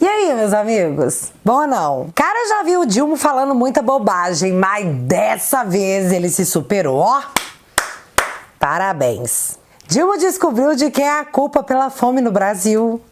E aí, meus amigos? Bom ou não? Cara, já viu o Dilma falando muita bobagem, mas dessa vez ele se superou, ó. Parabéns. Dilma descobriu de quem é a culpa pela fome no Brasil.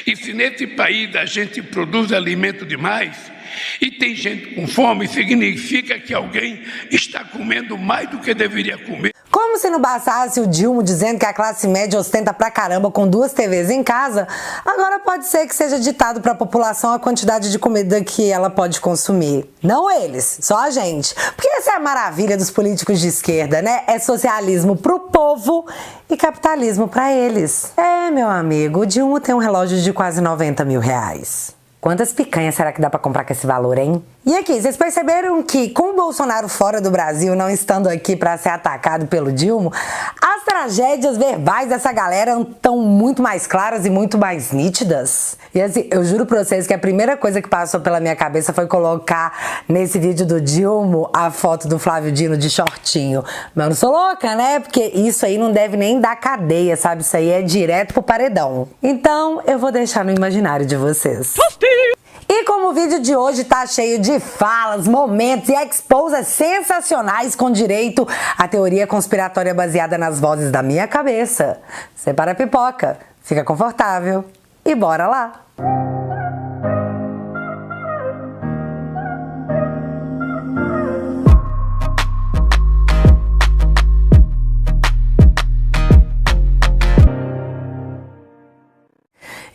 E se nesse país a gente produz alimento demais e tem gente com fome, significa que alguém está comendo mais do que deveria comer. Como se não bastasse o Dilma dizendo que a classe média ostenta pra caramba com 2 TVs em casa, agora pode ser que seja ditado pra população a quantidade de comida que ela pode consumir. Não eles, só a gente. Porque essa é a maravilha dos políticos de esquerda, né? É socialismo pro povo e capitalismo pra eles. É, meu amigo, o Dilma tem um relógio de quase 90 mil reais. Quantas picanhas será que dá pra comprar com esse valor, hein? E aqui, vocês perceberam que com o Bolsonaro fora do Brasil, não estando aqui pra ser atacado pelo Dilma, as tragédias verbais dessa galera estão muito mais claras e muito mais nítidas? E assim, eu juro pra vocês que a primeira coisa que passou pela minha cabeça foi colocar nesse vídeo do Dilma a foto do Flávio Dino de shortinho. Mas eu não sou louca, né? Porque isso aí não deve nem dar cadeia, sabe? Isso aí é direto pro paredão. Então, eu vou deixar no imaginário de vocês. E como o vídeo de hoje tá cheio de falas, momentos e exposas sensacionais com direito à teoria conspiratória baseada nas vozes da minha cabeça, separa a pipoca, fica confortável e bora lá!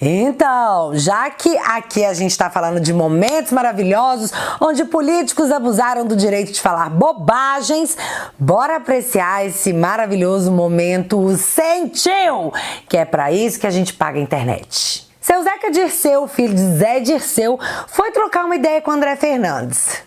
Então, já que aqui a gente tá falando de momentos maravilhosos, onde políticos abusaram do direito de falar bobagens, bora apreciar esse maravilhoso momento sentiu, que é pra isso que a gente paga a internet. Seu Zeca Dirceu, filho de Zé Dirceu, foi trocar uma ideia com André Fernandes.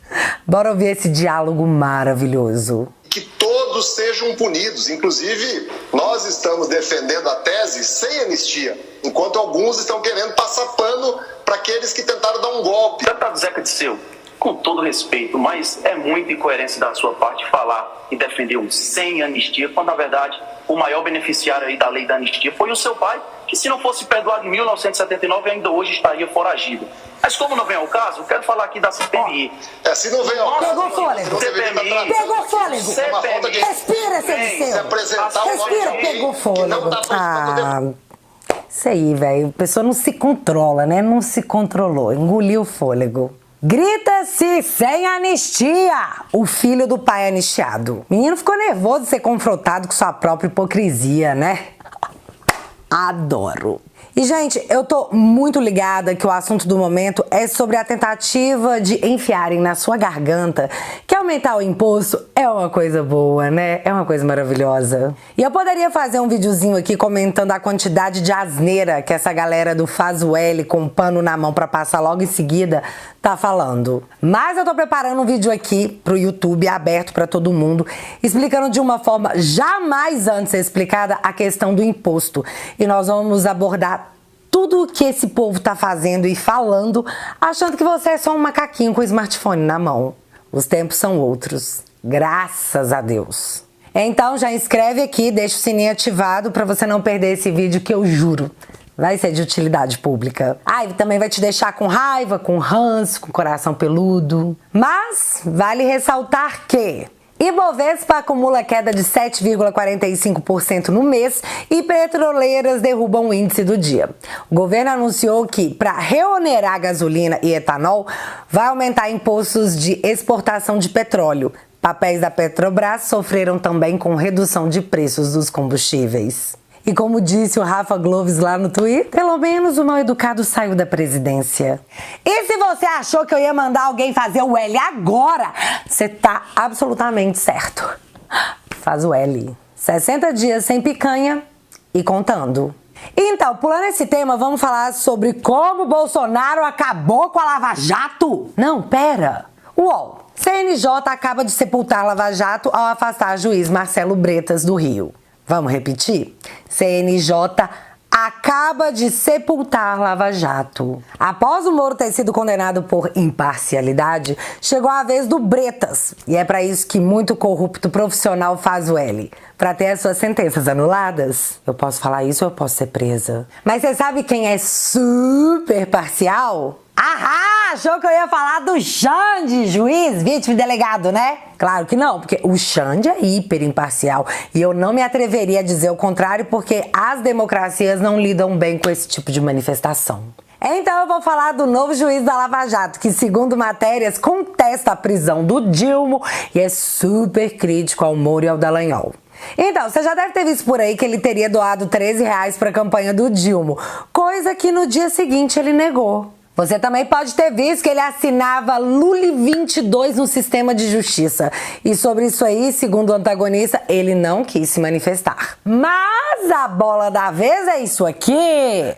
Bora ouvir esse diálogo maravilhoso. Que todos sejam punidos, inclusive nós estamos defendendo a tese sem anistia, enquanto alguns estão querendo passar pano para aqueles que tentaram dar um golpe. Deputado Zeca Dirceu, com todo respeito, mas é muita incoerência da sua parte falar e defender um sem anistia, quando na verdade o maior beneficiário aí da lei da anistia foi o seu pai, que se não fosse perdoado em 1979 ainda hoje estaria foragido. Mas como não vem ao caso, eu quero falar aqui da CPMI. Se não vem ao caso... Pegou fôlego. CPMI. Pegou fôlego. CPMI. Respira, Zé Dirceu. Respira, pegou fôlego. Isso aí, velho. A pessoa não se controla, né? Não se controlou. Engoliu o fôlego. Grita-se sem anistia! O filho do pai anistiado. O menino ficou nervoso de ser confrontado com sua própria hipocrisia, né? Adoro! E, gente, eu tô muito ligada que o assunto do momento é sobre a tentativa de enfiarem na sua garganta que aumentar o imposto é uma coisa boa, né? É uma coisa maravilhosa. E eu poderia fazer um videozinho aqui comentando a quantidade de asneira que essa galera do Faz o L com um pano na mão pra passar logo em seguida tá falando. Mas eu tô preparando um vídeo aqui pro YouTube aberto pra todo mundo, explicando de uma forma jamais antes explicada a questão do imposto. E nós vamos abordar tudo o que esse povo tá fazendo e falando, achando que você é só um macaquinho com o smartphone na mão. Os tempos são outros, graças a Deus. Então já inscreve aqui, deixa o sininho ativado pra você não perder esse vídeo que eu juro vai ser de utilidade pública. Ele também vai te deixar com raiva, com ranço, com coração peludo. Mas vale ressaltar que Ibovespa acumula queda de 7,45% no mês e petroleiras derrubam o índice do dia. O governo anunciou que, para reonerar gasolina e etanol, vai aumentar impostos de exportação de petróleo. Papéis da Petrobras sofreram também com redução de preços dos combustíveis. E como disse o Rafa Gloves lá no Twitter, pelo menos o mal educado saiu da presidência. E se você achou que eu ia mandar alguém fazer o L agora, você tá absolutamente certo. Faz o L. 60 dias sem picanha e contando. Então, pulando esse tema, vamos falar sobre como Bolsonaro acabou com a Lava Jato? Não, pera. UOL. CNJ acaba de sepultar a Lava Jato ao afastar o juiz Marcelo Bretas do Rio. Vamos repetir? CNJ acaba de sepultar Lava Jato. Após o Moro ter sido condenado por imparcialidade, chegou a vez do Bretas. E é para isso que muito corrupto profissional faz o L. Para ter as suas sentenças anuladas. Eu posso falar isso ou eu posso ser presa? Mas você sabe quem é super parcial? Ahá! Achou que eu ia falar do Xande, juiz, vítima e delegado, né? Claro que não, porque o Xande é hiper imparcial e eu não me atreveria a dizer o contrário porque as democracias não lidam bem com esse tipo de manifestação. Então eu vou falar do novo juiz da Lava Jato, que segundo matérias contesta a prisão do Dilma e é super crítico ao Moro e ao Dallagnol. Então, você já deve ter visto por aí que ele teria doado R$13 para a campanha do Dilma, coisa que no dia seguinte ele negou. Você também pode ter visto que ele assinava Luli 22 no sistema de justiça. E sobre isso aí, segundo o antagonista, ele não quis se manifestar. Mas a bola da vez é isso aqui.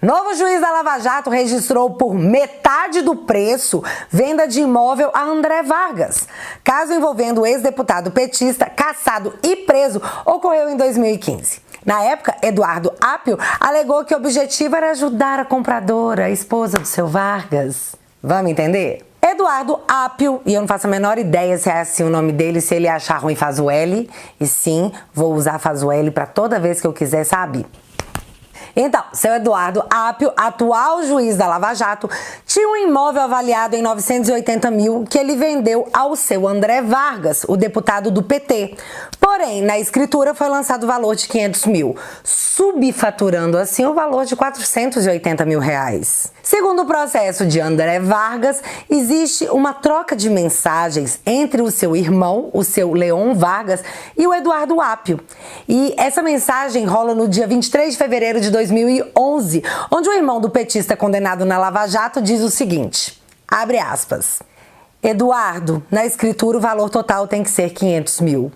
Novo juiz da Lava Jato registrou por metade do preço venda de imóvel a André Vargas. Caso envolvendo o ex-deputado petista, caçado e preso, ocorreu em 2015. Na época, Eduardo Apio alegou que o objetivo era ajudar a compradora, a esposa do seu Vargas. Vamos entender? Eduardo Apio, e eu não faço a menor ideia se é assim o nome dele, se ele achar ruim faz o L, e sim, vou usar faz o L pra toda vez que eu quiser, sabe? Então, seu Eduardo Apio, atual juiz da Lava Jato, tinha um imóvel avaliado em 980 mil que ele vendeu ao seu André Vargas, o deputado do PT. Porém, na escritura foi lançado o valor de 500 mil, subfaturando assim o valor de 480 mil reais. Segundo o processo de André Vargas, existe uma troca de mensagens entre o seu irmão, o seu Leon Vargas, e o Eduardo Apio. E essa mensagem rola no dia 23 de fevereiro de 2011, onde o irmão do petista condenado na Lava Jato diz o seguinte, abre aspas, Eduardo, na escritura o valor total tem que ser 500 mil.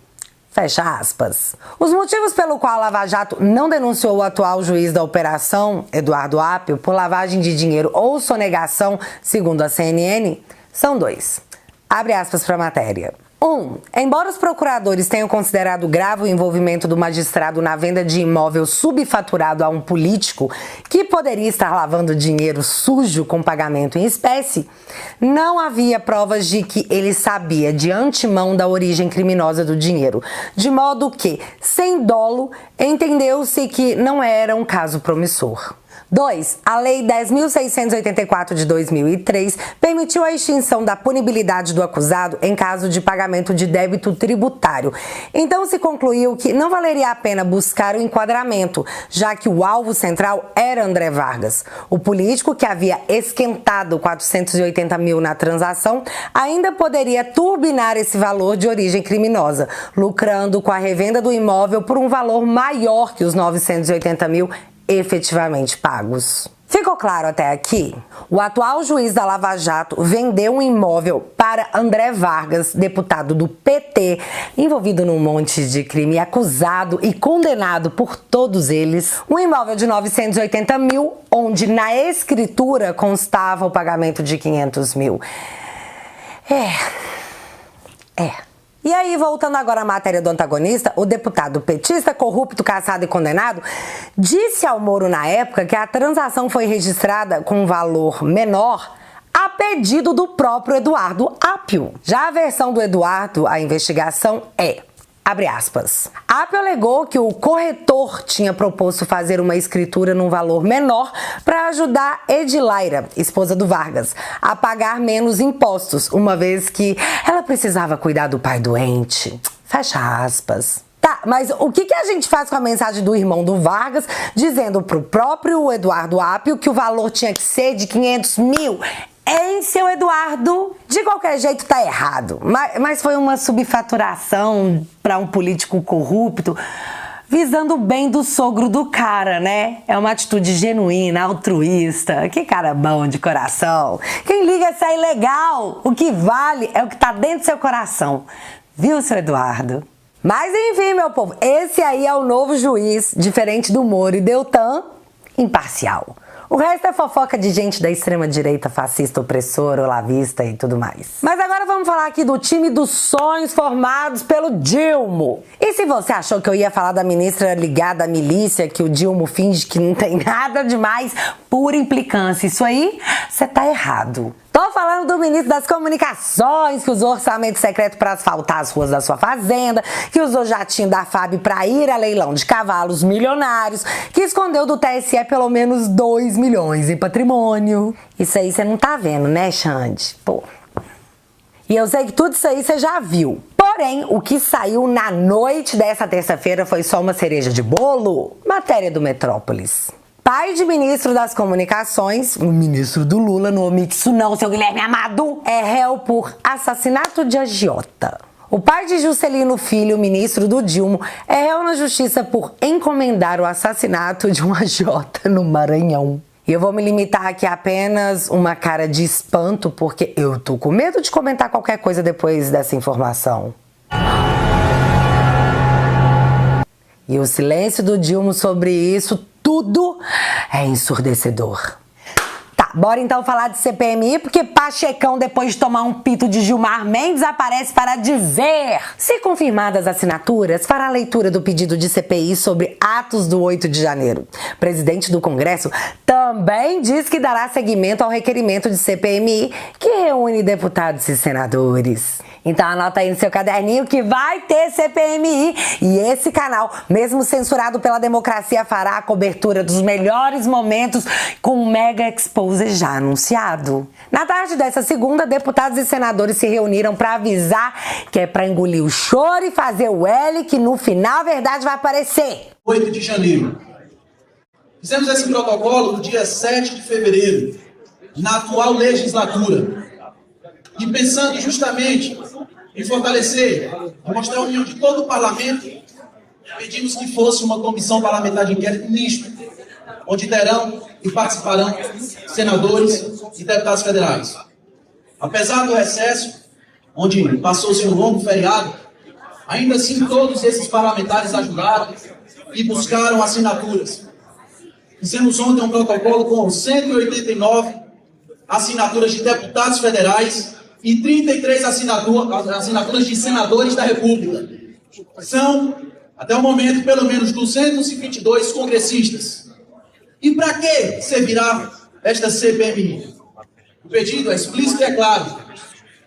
Fecha aspas. Os motivos pelo qual a Lava Jato não denunciou o atual juiz da operação, Eduardo Apio, por lavagem de dinheiro ou sonegação, segundo a CNN, são dois. Abre aspas para a matéria. 1. Embora os procuradores tenham considerado grave o envolvimento do magistrado na venda de imóvel subfaturado a um político que poderia estar lavando dinheiro sujo com pagamento em espécie, não havia provas de que ele sabia de antemão da origem criminosa do dinheiro, de modo que, sem dolo, entendeu-se que não era um caso promissor. 2. A Lei 10.684 de 2003 permitiu a extinção da punibilidade do acusado em caso de pagamento de débito tributário. Então se concluiu que não valeria a pena buscar o enquadramento, já que o alvo central era André Vargas. O político que havia esquentado 480 mil na transação ainda poderia turbinar esse valor de origem criminosa, lucrando com a revenda do imóvel por um valor maior que os 980 mil efetivamente pagos. Ficou claro até aqui? O atual juiz da Lava Jato vendeu um imóvel para André Vargas, deputado do PT, envolvido num monte de crime, acusado e condenado por todos eles. Um imóvel de 980 mil, onde na escritura constava o pagamento de 500 mil. E aí, voltando agora à matéria do antagonista, o deputado petista, corrupto, caçado e condenado, disse ao Moro na época que a transação foi registrada com um valor menor a pedido do próprio Eduardo Apio. Já a versão do Eduardo, a investigação é... Abre aspas. Apio alegou que o corretor tinha proposto fazer uma escritura num valor menor para ajudar Edilaira, esposa do Vargas, a pagar menos impostos, uma vez que ela precisava cuidar do pai doente. Fecha aspas. Tá, mas o que a gente faz com a mensagem do irmão do Vargas dizendo pro próprio Eduardo Apio que o valor tinha que ser de 500 mil? Hein, seu Eduardo? De qualquer jeito tá errado, mas foi uma subfaturação para um político corrupto visando o bem do sogro do cara, né? É uma atitude genuína, altruísta. Que cara bom de coração. Quem liga se é ilegal. O que vale é o que tá dentro do seu coração. Viu, seu Eduardo? Mas enfim, meu povo, esse aí é o novo juiz, diferente do Moro e Deltan, imparcial. O resto é fofoca de gente da extrema-direita fascista, opressora, olavista e tudo mais. Mas agora vamos falar aqui do time dos sonhos formados pelo Dilma. E se você achou que eu ia falar da ministra ligada à milícia, que o Dilma finge que não tem nada demais, pura implicância, isso aí, você tá errado. Tô falando do ministro das Comunicações, que usou orçamento secreto para asfaltar as ruas da sua fazenda, que usou jatinho da FAB para ir a leilão de cavalos milionários, que escondeu do TSE pelo menos 2 milhões em patrimônio. Isso aí você não tá vendo, né, Xande? Pô. E eu sei que tudo isso aí você já viu. Porém, o que saiu na noite dessa terça-feira foi só uma cereja de bolo. Matéria do Metrópolis. Pai de ministro das Comunicações, o ministro do Lula, não omite isso não, seu Guilherme Amado, é réu por assassinato de agiota. O pai de Juscelino Filho, ministro do Dilma, é réu na justiça por encomendar o assassinato de um agiota no Maranhão. E eu vou me limitar aqui a apenas uma cara de espanto, porque eu tô com medo de comentar qualquer coisa depois dessa informação. E o silêncio do Dilma sobre isso tudo é ensurdecedor. Tá, bora então falar de CPMI, porque Pachecão, depois de tomar um pito de Gilmar Mendes, aparece para dizer: se confirmadas as assinaturas, fará a leitura do pedido de CPI sobre atos do 8 de janeiro. O presidente do Congresso também diz que dará seguimento ao requerimento de CPMI, que reúne deputados e senadores. Então anota aí no seu caderninho que vai ter CPMI e esse canal, mesmo censurado pela democracia, fará a cobertura dos melhores momentos com um mega expose já anunciado. Na tarde dessa segunda, deputados e senadores se reuniram para avisar que é para engolir o choro e fazer o L, que no final a verdade vai aparecer. 8 de janeiro. Fizemos esse protocolo no dia 7 de fevereiro, na atual legislatura. E pensando justamente em fortalecer, em mostrar a união de todo o parlamento, pedimos que fosse uma comissão parlamentar de inquérito mista, onde terão e participarão senadores e deputados federais. Apesar do recesso, onde passou-se um longo feriado, ainda assim todos esses parlamentares ajudaram e buscaram assinaturas. Fizemos ontem um protocolo com 189 assinaturas de deputados federais e 33 assinaturas de senadores da República. São, até o momento, pelo menos 222 congressistas. E para que servirá esta CPMI? O pedido é explícito e é claro.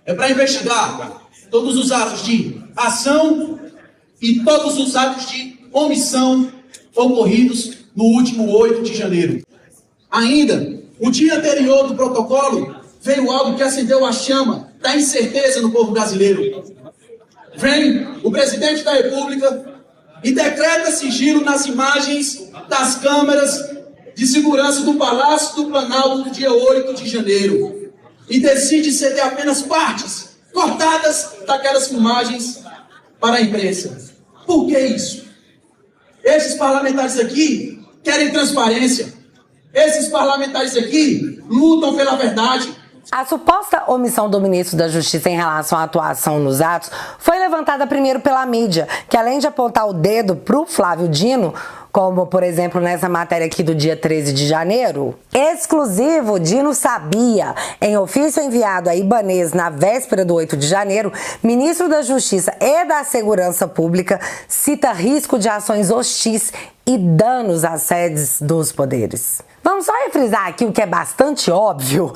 É para investigar todos os atos de ação e todos os atos de omissão ocorridos no último 8 de janeiro. Ainda, o dia anterior do protocolo, veio algo que acendeu a chama da incerteza no povo brasileiro. Vem o presidente da República e decreta sigilo nas imagens das câmeras de segurança do Palácio do Planalto no dia 8 de janeiro. E decide ceder apenas partes cortadas daquelas filmagens para a imprensa. Por que isso? Esses parlamentares aqui querem transparência. Esses parlamentares aqui lutam pela verdade. A suposta omissão do ministro da Justiça em relação à atuação nos atos foi levantada primeiro pela mídia, que além de apontar o dedo pro Flávio Dino, como, por exemplo, nessa matéria aqui do dia 13 de janeiro, exclusivo, Dino sabia, em ofício enviado a Ibanez na véspera do 8 de janeiro, ministro da Justiça e da Segurança Pública cita risco de ações hostis e danos às sedes dos poderes. Vamos só refrisar aqui o que é bastante óbvio.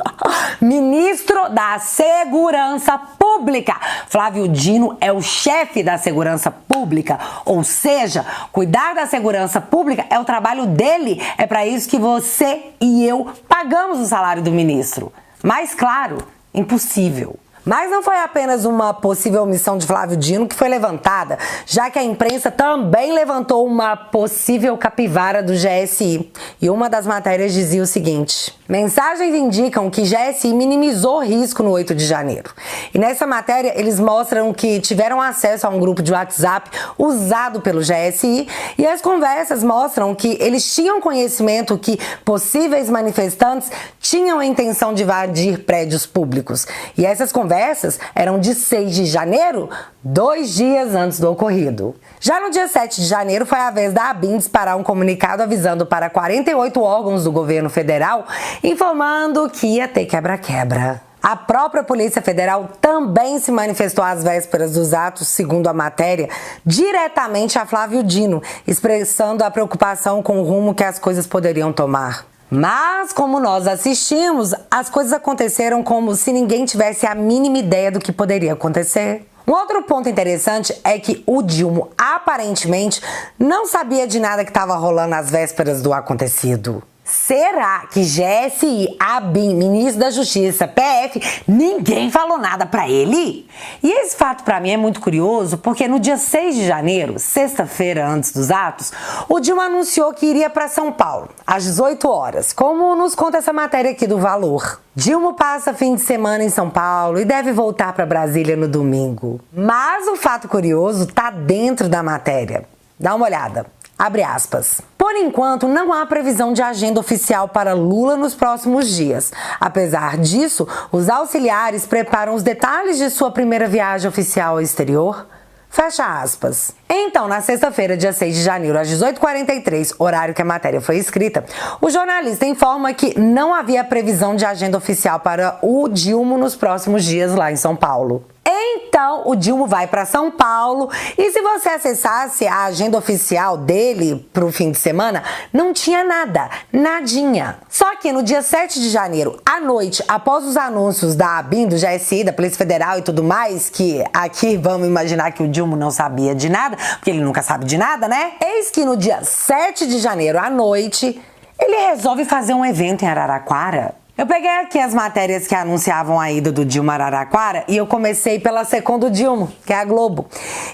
Ministro da Segurança Pública. Flávio Dino é o chefe da Segurança Pública, ou seja, cuidar da segurança pública é o trabalho dele. É para isso que você e eu pagamos o salário do ministro. Mas claro, impossível. Mas não foi apenas uma possível omissão de Flávio Dino que foi levantada, já que a imprensa também levantou uma possível capivara do GSI. E uma das matérias dizia o seguinte: mensagens indicam que GSI minimizou o risco no 8 de janeiro. E nessa matéria eles mostram que tiveram acesso a um grupo de WhatsApp usado pelo GSI e as conversas mostram que eles tinham conhecimento que possíveis manifestantes tinham a intenção de invadir prédios públicos. E essas conversas conversas eram de 6 de janeiro, 2 dias antes do ocorrido. Já no dia 7 de janeiro foi a vez da ABIN disparar um comunicado avisando para 48 órgãos do governo federal, informando que ia ter quebra-quebra. A própria Polícia Federal também se manifestou às vésperas dos atos, segundo a matéria, diretamente a Flávio Dino, expressando a preocupação com o rumo que as coisas poderiam tomar. Mas, como nós assistimos, as coisas aconteceram como se ninguém tivesse a mínima ideia do que poderia acontecer. Um outro ponto interessante é que o Dilma, aparentemente, não sabia de nada que estava rolando às vésperas do acontecido. Será que GSI, ABIN, Ministro da Justiça, PF, ninguém falou nada pra ele? E esse fato pra mim é muito curioso porque no dia 6 de janeiro, sexta-feira antes dos atos, o Dilma anunciou que iria para São Paulo, às 18 horas, como nos conta essa matéria aqui do Valor. Dilma passa fim de semana em São Paulo e deve voltar para Brasília no domingo. Mas o fato curioso tá dentro da matéria. Dá uma olhada. Abre aspas. Por enquanto, não há previsão de agenda oficial para Lula nos próximos dias. Apesar disso, os auxiliares preparam os detalhes de sua primeira viagem oficial ao exterior. Fecha aspas. Então, na sexta-feira, dia 6 de janeiro, às 18h43, horário que a matéria foi escrita, o jornalista informa que não havia previsão de agenda oficial para o Dilma nos próximos dias lá em São Paulo. Então, o Dilma vai para São Paulo e se você acessasse a agenda oficial dele para o fim de semana, não tinha nada, nadinha. Só que no dia 7 de janeiro, à noite, após os anúncios da ABIN, do GSI, da Polícia Federal e tudo mais, que aqui vamos imaginar que o Dilma não sabia de nada, porque ele nunca sabe de nada, né? Eis que no dia 7 de janeiro, à noite, ele resolve fazer um evento em Araraquara. Eu peguei aqui as matérias que anunciavam a ida do Dilma a Araraquara e eu comecei pela Secom do Dilma, que é a Globo.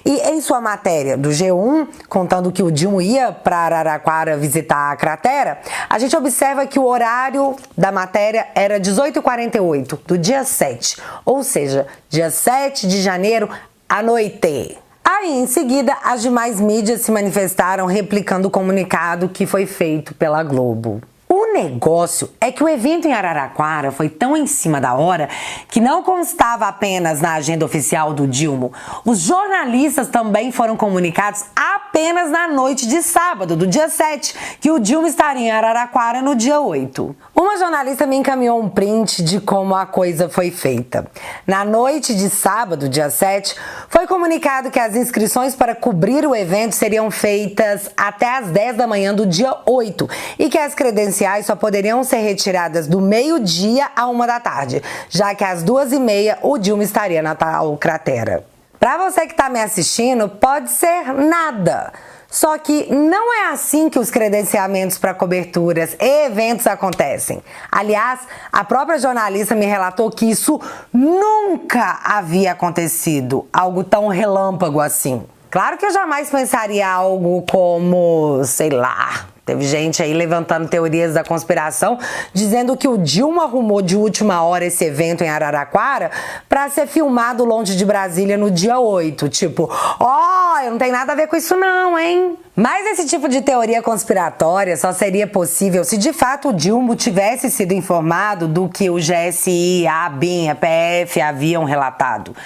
E em sua matéria do G1, contando que o Dilma ia para Araraquara visitar a cratera, a gente observa que o horário da matéria era 18h48, do dia 7, ou seja, dia 7 de janeiro à noite. Aí, em seguida, as demais mídias se manifestaram replicando o comunicado que foi feito pela Globo. O negócio é que o evento em Araraquara foi tão em cima da hora que não constava apenas na agenda oficial do Dilma. Os jornalistas também foram comunicados apenas na noite de sábado, do dia 7, que o Dilma estaria em Araraquara no dia 8. Uma jornalista me encaminhou um print de como a coisa foi feita. Na noite de sábado, dia 7, foi comunicado que as inscrições para cobrir o evento seriam feitas até às 10 da manhã do dia 8 e que as credenciais só poderiam ser retiradas do meio-dia à 1 da tarde, já que às 2h30 o Dilma estaria na tal cratera. Para você que está me assistindo, pode ser nada. Só que não é assim que os credenciamentos para coberturas e eventos acontecem. Aliás, a própria jornalista me relatou que isso nunca havia acontecido, algo tão relâmpago assim. Claro que eu jamais pensaria algo como, sei lá, teve gente aí levantando teorias da conspiração, dizendo que o Dilma arrumou de última hora esse evento em Araraquara para ser filmado longe de Brasília no dia 8. Tipo, eu não tenho nada a ver com isso não, hein? Mas esse tipo de teoria conspiratória só seria possível se de fato o Dilma tivesse sido informado do que o GSI, a ABIN, a PF haviam relatado.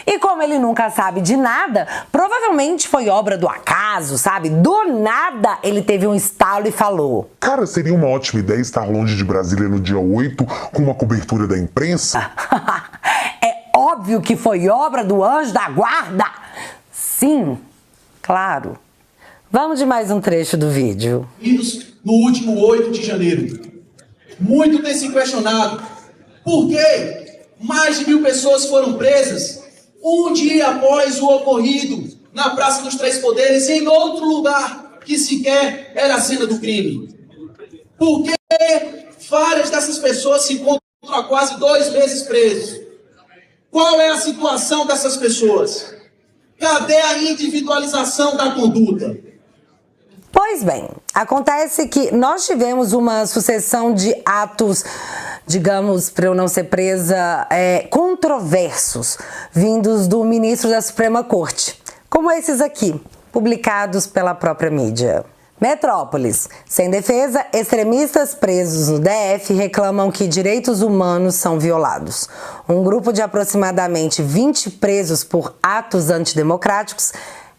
E como ele nunca sabe de nada, provavelmente foi obra do acaso, sabe? Do nada ele teve um estalo e falou: cara, seria uma ótima ideia estar longe de Brasília no dia 8 com uma cobertura da imprensa? É óbvio que foi obra do anjo da guarda. Sim, claro. Vamos de mais um trecho do vídeo. No último 8 de janeiro. Muito tem se questionado por que mais de 1000 pessoas foram presas um dia após o ocorrido na Praça dos Três Poderes, em outro lugar que sequer era a cena do crime. Por que várias dessas pessoas se encontram há quase 2 meses presos? Qual é a situação dessas pessoas? Cadê a individualização da conduta? Pois bem, acontece que nós tivemos uma sucessão de atos, digamos, para eu não ser presa, controversos, vindos do ministro da Suprema Corte, como esses aqui, publicados pela própria mídia. Metrópolis. Sem defesa, extremistas presos no DF reclamam que direitos humanos são violados. Um grupo de aproximadamente 20 presos por atos antidemocráticos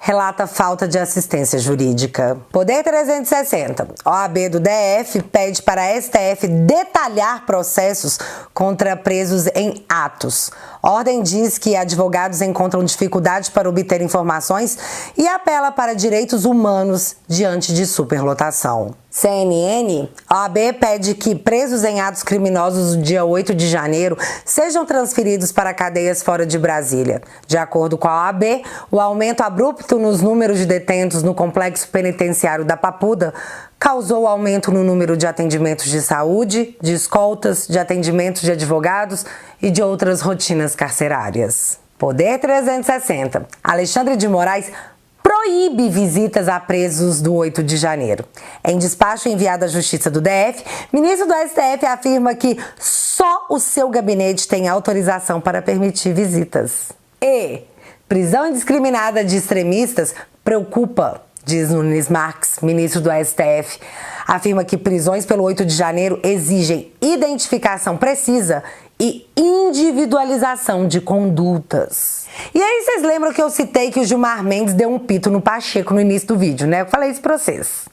relata falta de assistência jurídica. Poder 360. OAB do DF pede para a STF detalhar processos contra presos em atos. Ordem diz que advogados encontram dificuldade para obter informações e apela para direitos humanos diante de superlotação. CNN, a OAB pede que presos em atos criminosos no dia 8 de janeiro sejam transferidos para cadeias fora de Brasília. De acordo com a OAB, o aumento abrupto nos números de detentos no complexo penitenciário da Papuda causou aumento no número de atendimentos de saúde, de escoltas, de atendimentos de advogados e de outras rotinas carcerárias. Poder 360. Alexandre de Moraes proíbe visitas a presos do 8 de janeiro. Em despacho enviado à Justiça do DF, ministro do STF afirma que só o seu gabinete tem autorização para permitir visitas. E prisão indiscriminada de extremistas preocupa, diz Nunes Marques, ministro do STF. Afirma que prisões pelo 8 de janeiro exigem identificação precisa e individualização de condutas. E aí vocês lembram que eu citei que o Gilmar Mendes deu um pito no Pacheco no início do vídeo, né? Eu falei isso pra vocês.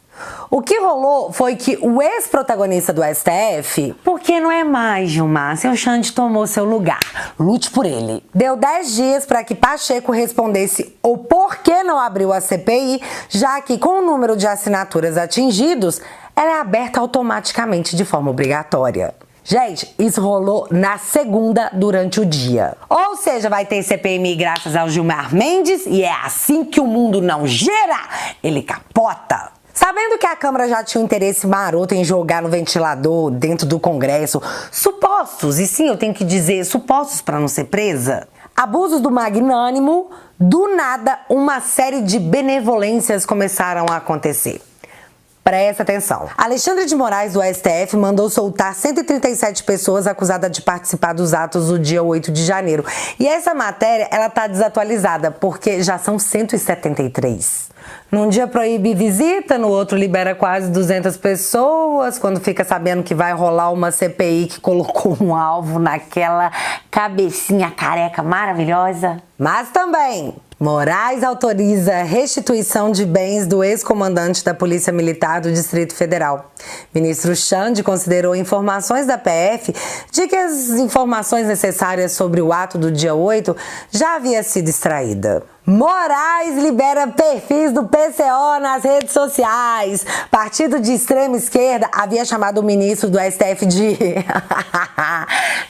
O que rolou foi que o ex-protagonista do STF, porque não é mais, Gilmar, seu Xande tomou seu lugar, lute por ele, deu 10 dias para que Pacheco respondesse o porquê não abriu a CPI, já que com o número de assinaturas atingidos, ela é aberta automaticamente de forma obrigatória. Gente, isso rolou na segunda durante o dia. Ou seja, vai ter CPMI graças ao Gilmar Mendes e é assim que o mundo não gira, ele capota. Sabendo que a Câmara já tinha um interesse maroto em jogar no ventilador dentro do Congresso, supostos, e sim, eu tenho que dizer, supostos para não ser presa, abusos do magnânimo, do nada uma série de benevolências começaram a acontecer. Presta atenção. Alexandre de Moraes, do STF, mandou soltar 137 pessoas acusadas de participar dos atos do dia 8 de janeiro. E essa matéria, ela tá desatualizada, porque já são 173. Num dia proíbe visita, no outro libera quase 200 pessoas, quando fica sabendo que vai rolar uma CPI que colocou um alvo naquela cabecinha careca maravilhosa. Mas também, Moraes autoriza restituição de bens do ex-comandante da Polícia Militar do Distrito Federal. Ministro Xande considerou informações da PF de que as informações necessárias sobre o ato do dia 8 já havia sido extraída. Moraes libera perfis do PCO nas redes sociais. Partido de extrema esquerda havia chamado o ministro do STF de...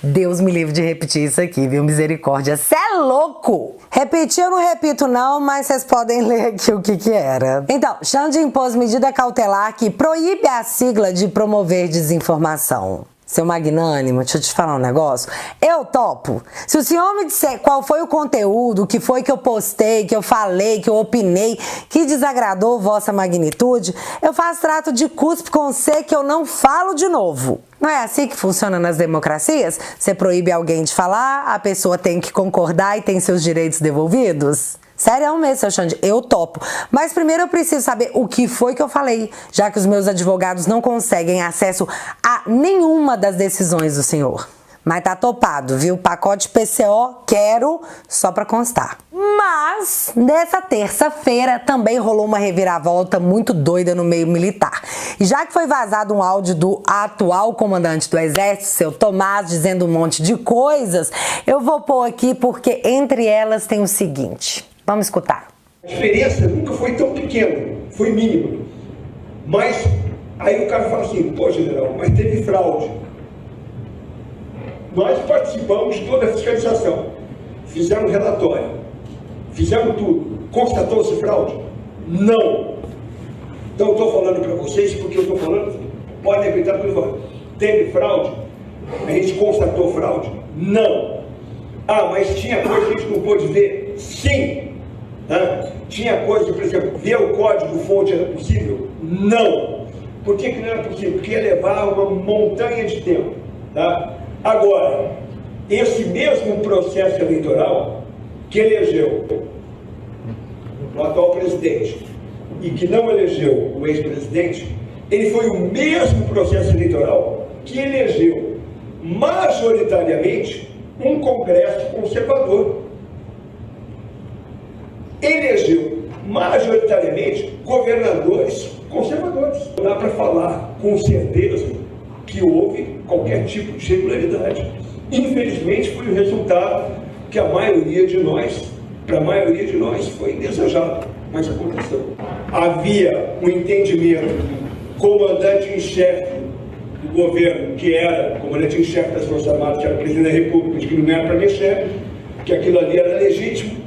Deus me livre de repetir isso aqui, viu? Misericórdia. Cê é louco! Repetir eu não repito não, mas vocês podem ler aqui o que era. Então, Xande impôs medida cautelar que proíbe a sigla de promover desinformação. Seu magnânimo, deixa eu te falar um negócio. Eu topo. Se o senhor me disser qual foi o conteúdo, o que foi que eu postei, que eu falei, que eu opinei, que desagradou vossa magnitude, eu faço trato de cuspe com C que eu não falo de novo. Não é assim que funciona nas democracias? Você proíbe alguém de falar, a pessoa tem que concordar e tem seus direitos devolvidos? Sério mesmo, seu Xande, eu topo. Mas primeiro eu preciso saber o que foi que eu falei, já que os meus advogados não conseguem acesso a nenhuma das decisões do senhor. Mas tá topado, viu? Pacote PCO, quero, só pra constar. Mas, nessa terça-feira, também rolou uma reviravolta muito doida no meio militar. E já que foi vazado um áudio do atual comandante do Exército, seu Tomás, dizendo um monte de coisas, eu vou pôr aqui porque entre elas tem o seguinte. Vamos escutar. A diferença nunca foi tão pequena, foi mínima. Mas, aí o cara fala assim, pô, general, mas teve fraude. Nós participamos de toda a fiscalização, fizemos relatório, fizemos tudo. Constatou-se fraude? Não. Então eu estou falando para vocês, porque eu estou falando, podem acreditar tudo falando. Teve fraude? A gente constatou fraude? Não. Ah, mas tinha coisa que a gente não pôde ver? Sim. Tinha coisa, por exemplo, ver o código-fonte era possível? Não. Por que não era possível? Porque ia levar uma montanha de tempo. Tá? Agora, esse mesmo processo eleitoral que elegeu o atual presidente, e que não elegeu o ex-presidente, ele foi o mesmo processo eleitoral que elegeu majoritariamente um Congresso conservador. Elegeu majoritariamente governadores conservadores. Não dá para falar com certeza que houve qualquer tipo de irregularidade. Infelizmente foi o resultado que a maioria de nós, para a maioria de nós, foi indesejado, mas aconteceu. Havia um entendimento do comandante em chefe do governo, que era comandante em chefe das Forças Armadas, que era presidente da República, de que não era para mexer, que aquilo ali era legítimo,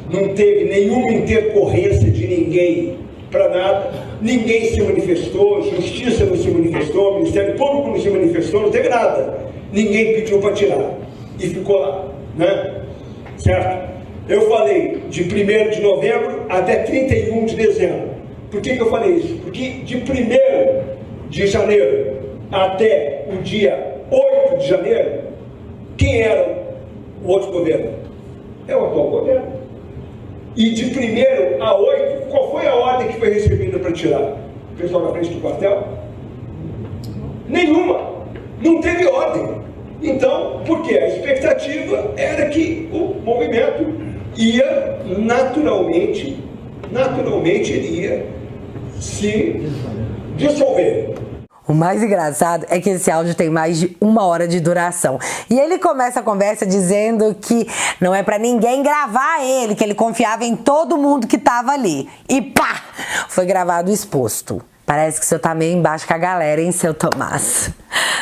não teve nenhuma intercorrência de ninguém para nada, ninguém se manifestou, Justiça não se manifestou, Ministério Público não se manifestou, não teve nada. Ninguém pediu para tirar. E ficou lá, né? Certo? Eu falei de 1º de novembro até 31 de dezembro. Por que eu falei isso? Porque de 1º de janeiro até o dia 8 de janeiro, quem era o outro governo? É o atual governo. E de 1º a 8, qual foi a ordem que foi recebida para tirar? O pessoal na frente do quartel? Nenhuma. Não teve ordem. Então, porque a expectativa era que o movimento ia naturalmente ele ia se dissolver. O mais engraçado é que esse áudio tem mais de 1 hora de duração. E ele começa a conversa dizendo que não é pra ninguém gravar ele, que ele confiava em todo mundo que tava ali. E pá! Foi gravado exposto. Parece que o senhor tá meio embaixo com a galera, hein, seu Tomás?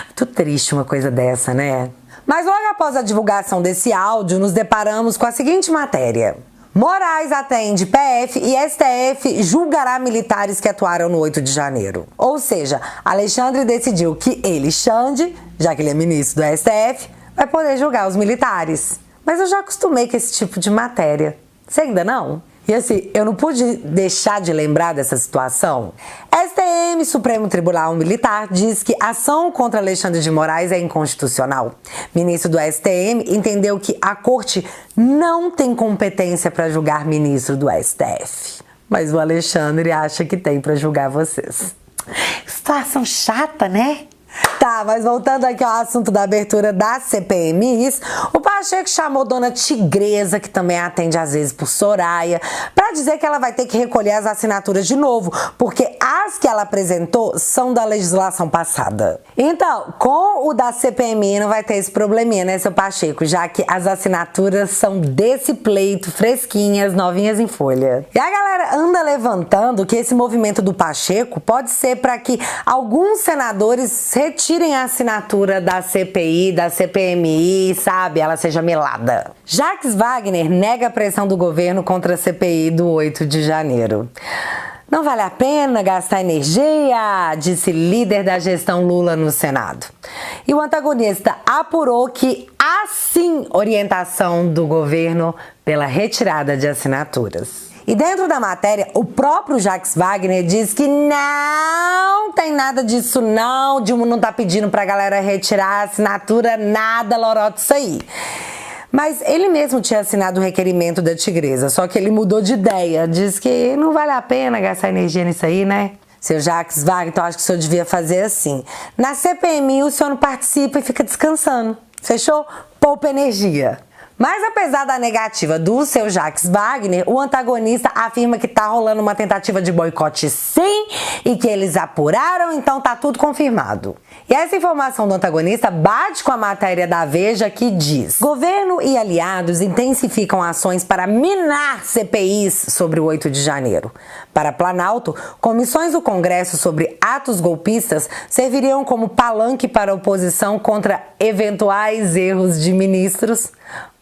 Muito triste uma coisa dessa, né? Mas logo após a divulgação desse áudio, nos deparamos com a seguinte matéria. Moraes atende PF e STF julgará militares que atuaram no 8 de janeiro. Ou seja, Alexandre decidiu que ele, Xande, já que ele é ministro do STF, vai poder julgar os militares. Mas eu já acostumei com esse tipo de matéria. Você ainda não? E assim, eu não pude deixar de lembrar dessa situação. STM, Supremo Tribunal Militar, diz que a ação contra Alexandre de Moraes é inconstitucional. Ministro do STM entendeu que a corte não tem competência para julgar ministro do STF. Mas o Alexandre acha que tem para julgar vocês. Situação chata, né? Tá, mas voltando aqui ao assunto da abertura das CPMIs, o Pacheco chamou Dona Tigresa, que também atende às vezes por Soraya, pra dizer que ela vai ter que recolher as assinaturas de novo, porque as que ela apresentou são da legislação passada. Então, com o da CPMI não vai ter esse probleminha, né, seu Pacheco, já que as assinaturas são desse pleito, fresquinhas, novinhas em folha. E a galera anda levantando que esse movimento do Pacheco pode ser para que alguns senadores retirem a assinatura da CPI, da CPMI, sabe? Ela seja melada. Jacques Wagner nega a pressão do governo contra a CPI do 8 de janeiro. Não vale a pena gastar energia, disse líder da gestão Lula no Senado. E o antagonista apurou que há sim orientação do governo pela retirada de assinaturas. E dentro da matéria, o próprio Jacques Wagner diz que não tem nada disso não, Dilma não tá pedindo pra galera retirar a assinatura, nada loró disso aí. Mas ele mesmo tinha assinado o requerimento da Tigresa, só que ele mudou de ideia, diz que não vale a pena gastar energia nisso aí, né? Seu Jacques Wagner, então acho que o senhor devia fazer assim. Na CPMI o senhor não participa e fica descansando, fechou? Poupa energia. Mas apesar da negativa do seu Jacques Wagner, o antagonista afirma que tá rolando uma tentativa de boicote sim e que eles apuraram, então tá tudo confirmado. E essa informação do antagonista bate com a matéria da Veja que diz: governo e aliados intensificam ações para minar CPIs sobre o 8 de janeiro. Para Planalto, comissões do Congresso sobre atos golpistas serviriam como palanque para a oposição contra eventuais erros de ministros,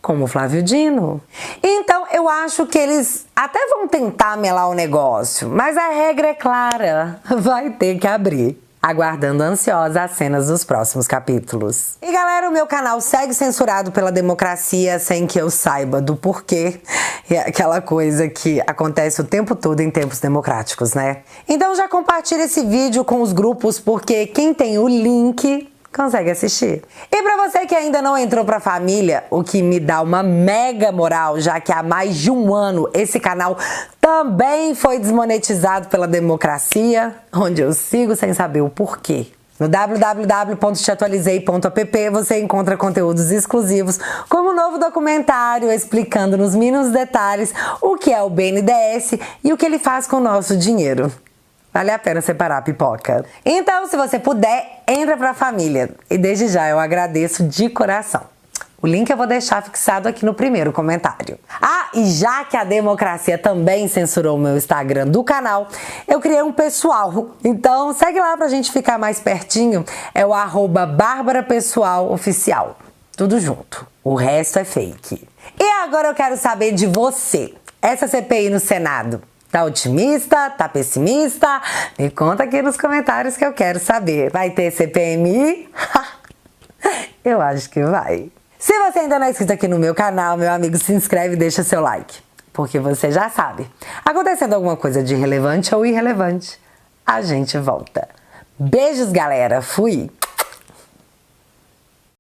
como Flávio Dino. Então, eu acho que eles até vão tentar melar o negócio, mas a regra é clara, vai ter que abrir. Aguardando ansiosa as cenas dos próximos capítulos. E galera, o meu canal segue censurado pela democracia sem que eu saiba do porquê. É aquela coisa que acontece o tempo todo em tempos democráticos, né? Então já compartilha esse vídeo com os grupos, porque quem tem o link consegue assistir. E pra você que ainda não entrou pra família, o que me dá uma mega moral, já que há mais de um ano esse canal também foi desmonetizado pela democracia, onde eu sigo sem saber o porquê. No www.teatualizei.app você encontra conteúdos exclusivos, como um novo documentário explicando nos mínimos detalhes o que é o BNDES e o que ele faz com o nosso dinheiro. Vale a pena separar a pipoca. Então, se você puder, entra pra família. E desde já eu agradeço de coração. O link eu vou deixar fixado aqui no primeiro comentário. Ah, e já que a democracia também censurou o meu Instagram do canal, eu criei um pessoal. Então segue lá pra gente ficar mais pertinho. É o @BárbaraPessoalOficial. Tudo junto. O resto é fake. E agora eu quero saber de você. Essa CPI no Senado, tá otimista? Tá pessimista? Me conta aqui nos comentários que eu quero saber. Vai ter CPMI? Eu acho que vai. Se você ainda não é inscrito aqui no meu canal, meu amigo, se inscreve e deixa seu like. Porque você já sabe, acontecendo alguma coisa de relevante ou irrelevante, a gente volta. Beijos, galera. Fui!